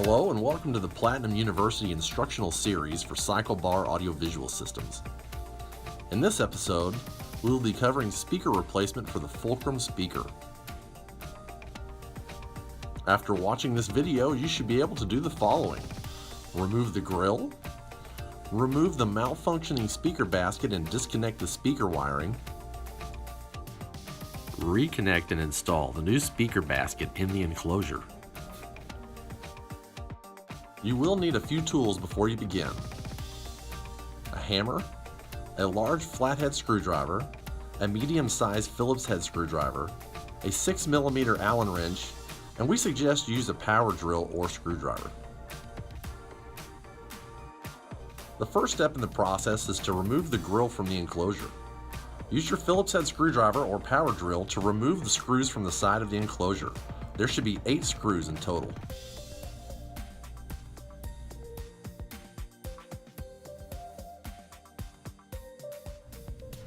Hello and welcome to the Platinum University instructional series for cycle bar audiovisual systems. In this episode, we will be covering speaker replacement for the Fulcrum speaker. After watching this video, you should be able to do the following. Remove the grill, remove the malfunctioning speaker basket and disconnect the speaker wiring, reconnect and install the new speaker basket in the enclosure. You will need a few tools before you begin. A hammer, a large flathead screwdriver, a medium-sized Phillips head screwdriver, a 6mm Allen wrench, and we suggest you use a power drill or screwdriver. The first step in the process is to remove the grill from the enclosure. Use your Phillips head screwdriver or power drill to remove the screws from the side of the enclosure. There should be 8 screws in total.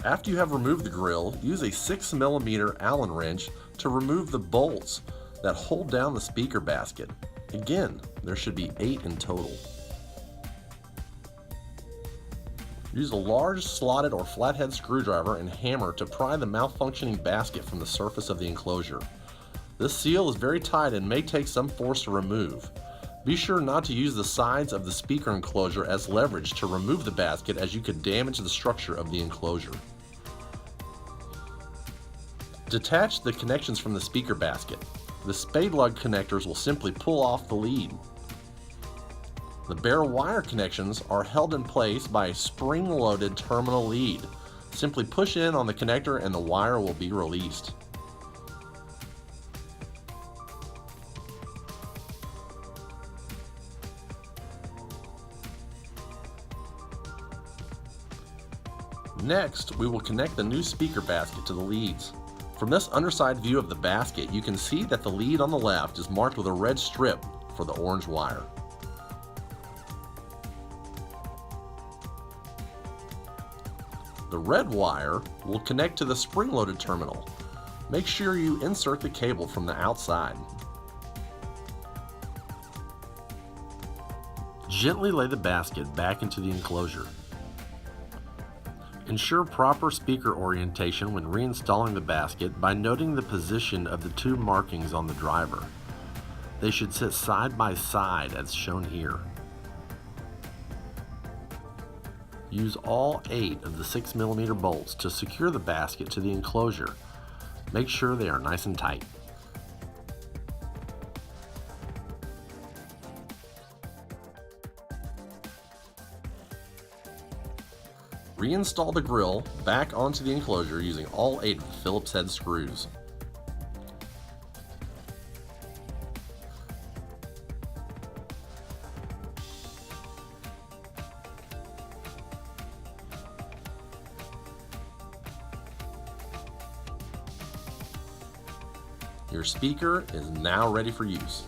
After you have removed the grill, use a 6mm Allen wrench to remove the bolts that hold down the speaker basket. Again, there should be 8 in total. Use a large slotted or flathead screwdriver and hammer to pry the malfunctioning basket from the surface of the enclosure. This seal is very tight and may take some force to remove. Be sure not to use the sides of the speaker enclosure as leverage to remove the basket, as you could damage the structure of the enclosure. Detach the connections from the speaker basket. The spade lug connectors will simply pull off the lead. The bare wire connections are held in place by a spring-loaded terminal lead. Simply push in on the connector and the wire will be released. Next, we will connect the new speaker basket to the leads. From this underside view of the basket, you can see that the lead on the left is marked with a red strip for the orange wire. The red wire will connect to the spring-loaded terminal. Make sure you insert the cable from the outside. Gently lay the basket back into the enclosure. Ensure proper speaker orientation when reinstalling the basket by noting the position of the 2 markings on the driver. They should sit side by side as shown here. Use all 8 of the 6mm bolts to secure the basket to the enclosure. Make sure they are nice and tight. Reinstall the grill back onto the enclosure using all 8 of the Phillips head screws. Your speaker is now ready for use.